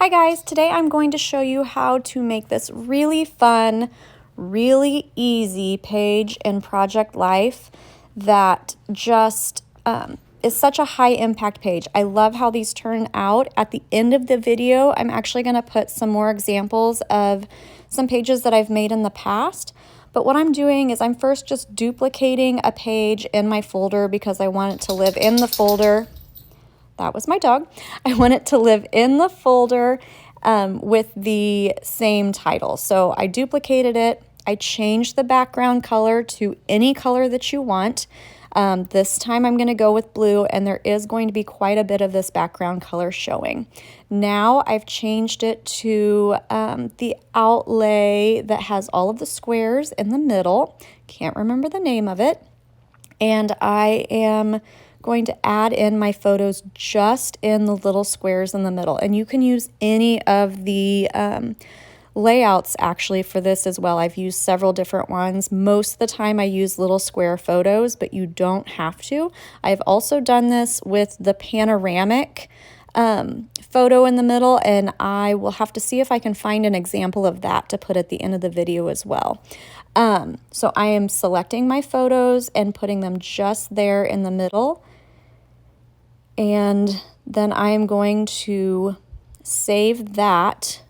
Hi guys, today I'm going to show you how to make this really fun, really easy page in Project Life that just is such a high impact page. I love how these turn out. At the end of the video, I'm actually going to put some more examples of some pages that I've made in the past. But what I'm doing is I'm first just duplicating a page in my folder because I want it to live in the folder. That was my dog. I want it to live in the folder with the same title. So I duplicated it. I changed the background color to any color that you want. This time I'm going to go with blue, and there is going to be quite a bit of this background color showing. Now I've changed it to the outlay that has all of the squares in the middle. Can't remember the name of it. And I am going to add in my photos just in the little squares in the middle. And you can use any of the layouts actually for this as well. I've used several different ones. Most of the time I use little square photos, but you don't have to. I've also done this with the panoramic photo in the middle, and I will have to see if I can find an example of that to put at the end of the video as well. So I am selecting my photos and putting them just there in the middle. And then I am going to save that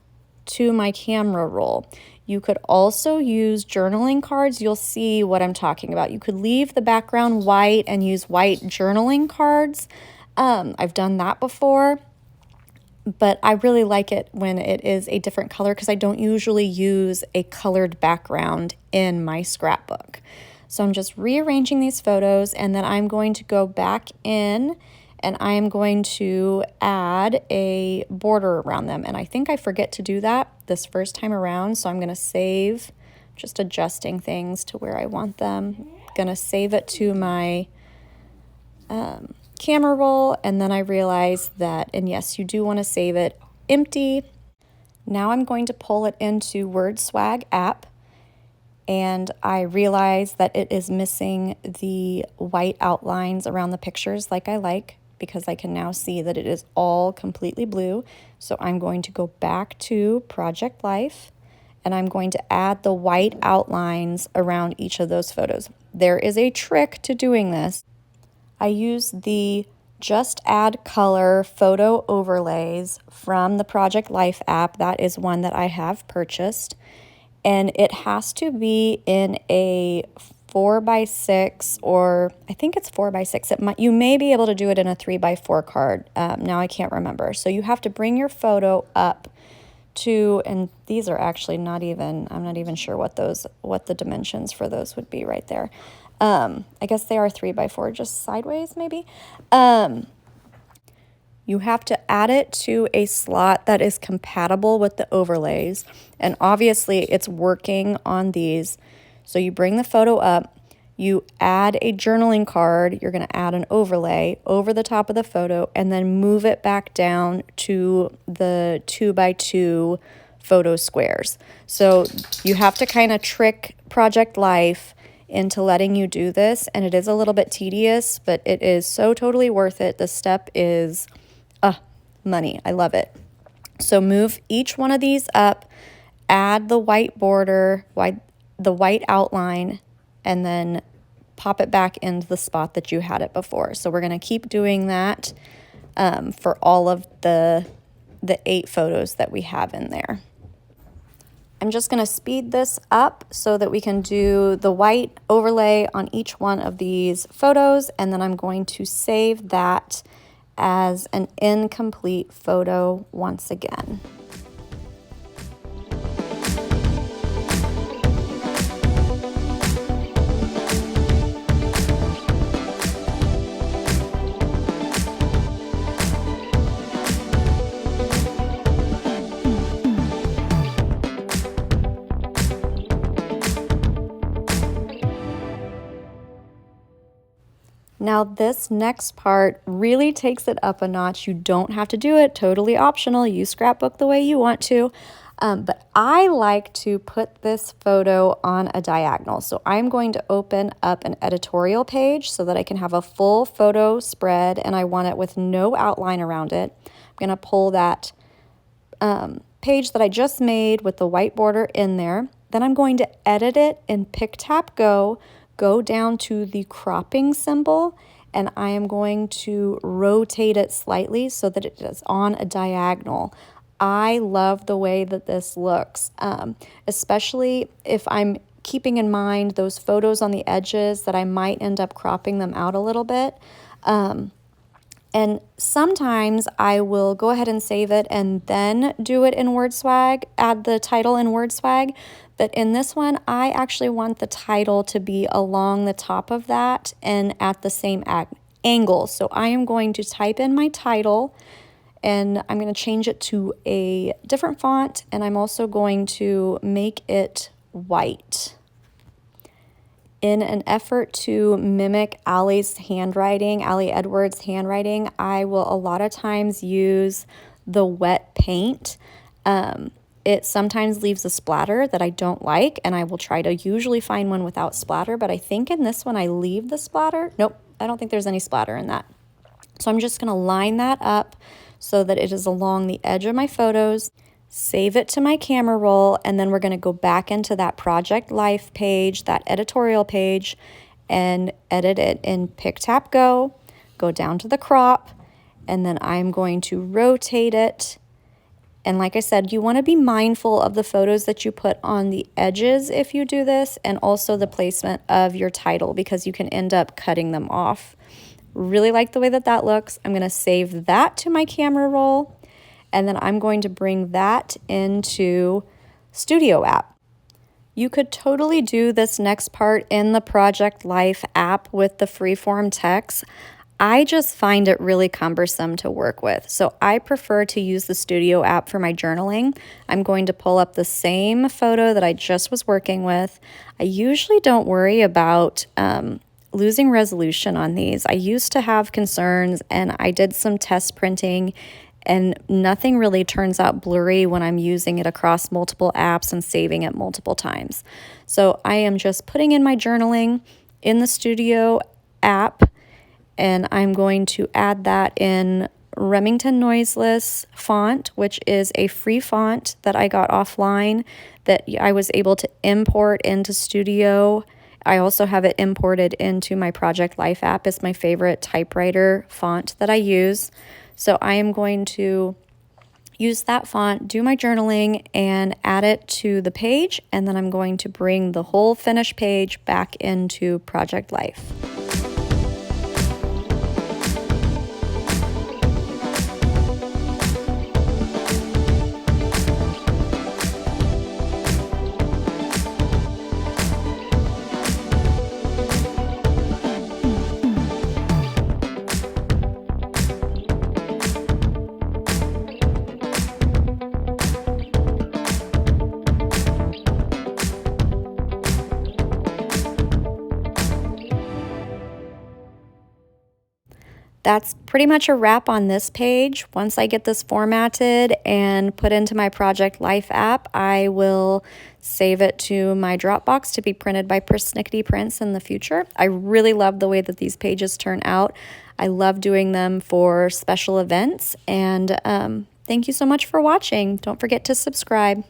to my camera roll. You could also use journaling cards. You'll see what I'm talking about. You could leave the background white and use white journaling cards. I've done that before, but I really like it when it is a different color because I don't usually use a colored background in my scrapbook. So I'm just rearranging these photos, and then I'm going to go back in and I am going to add a border around them. And I think I forget to do that this first time around, so I'm going to save, just adjusting things to where I want them. I'm going to save it to my camera roll, and then I realized that, and yes, you do want to save it empty. Now I'm going to pull it into WordSwag app, and I realize that it is missing the white outlines around the pictures like I like, because I can now see that it is all completely blue. So I'm going to go back to Project Life, and I'm going to add the white outlines around each of those photos. There is a trick to doing this. I use the Just Add Color photo overlays from the Project Life app. That is one that I have purchased, and it has to be in a 4x6, or I think it's 4x6. You may be able to do it in a 3x4 card. Now I can't remember. So you have to bring your photo up to, and these are actually not even, I'm not even sure what the dimensions for those would be right there. I guess they are 3x4, just sideways maybe. You have to add it to a slot that is compatible with the overlays, and obviously it's working on these. So you bring the photo up, you add a journaling card, you're going to add an overlay over the top of the photo, and then move it back down to the 2x2 photo squares. So you have to kind of trick Project Life into letting you do this, and it is a little bit tedious, but it is so totally worth it. The step is money. I love it. So move each one of these up, add the white border, the white outline, and then pop it back into the spot that you had it before. So we're going to keep doing that for all of the 8 photos that we have in there. I'm just going to speed this up so that we can do the white overlay on each one of these photos, and then I'm going to save that as an incomplete photo once again. Now this next part really takes it up a notch. You don't have to do it, totally optional. You scrapbook the way you want to. But I like to put this photo on a diagonal. So I'm going to open up an editorial page so that I can have a full photo spread, and I want it with no outline around it. I'm going to pull that page that I just made with the white border in there. Then I'm going to edit it in Pick-Tap-Go, go down to the cropping symbol, and I am going to rotate it slightly so that it is on a diagonal. I love the way that this looks, especially if I'm keeping in mind those photos on the edges that I might end up cropping them out a little bit. And sometimes I will go ahead and save it and then do it in WordSwag, add the title in WordSwag. But in this one, I actually want the title to be along the top of that and at the same angle. So I am going to type in my title and I'm going to change it to a different font, and I'm also going to make it white. In an effort to mimic Allie's handwriting, Allie Edwards' handwriting, I will a lot of times use the wet paint. It sometimes leaves a splatter that I don't like, and I will try to usually find one without splatter, but I think in this one I leave the splatter. Nope, I don't think there's any splatter in that. So I'm just going to line that up so that it is along the edge of my photos. Save it to my camera roll, and then we're going to go back into that Project Life page, that editorial page, and edit it in Pick-Tap-Go, go down to the crop, and then I'm going to rotate it. And like I said, you want to be mindful of the photos that you put on the edges if you do this, and also the placement of your title, because you can end up cutting them off. Really like the way that that looks. I'm going to save that to my camera roll. And then I'm going to bring that into Studio app. You could totally do this next part in the Project Life app with the freeform text. I just find it really cumbersome to work with. So I prefer to use the Studio app for my journaling. I'm going to pull up the same photo that I just was working with. I usually don't worry about losing resolution on these. I used to have concerns, and I did some test printing, and nothing really turns out blurry when I'm using it across multiple apps and saving it multiple times. So I am just putting in my journaling in the Studio app, and I'm going to add that in Remington Noiseless font, which is a free font that I got offline that I was able to import into Studio. I also have it imported into my Project Life app. It's my favorite typewriter font that I use. So I am going to use that font, do my journaling, and add it to the page, and then I'm going to bring the whole finished page back into Project Life. That's pretty much a wrap on this page. Once I get this formatted and put into my Project Life app, I will save it to my Dropbox to be printed by Persnickety Prints in the future. I really love the way that these pages turn out. I love doing them for special events, and thank you so much for watching. Don't forget to subscribe.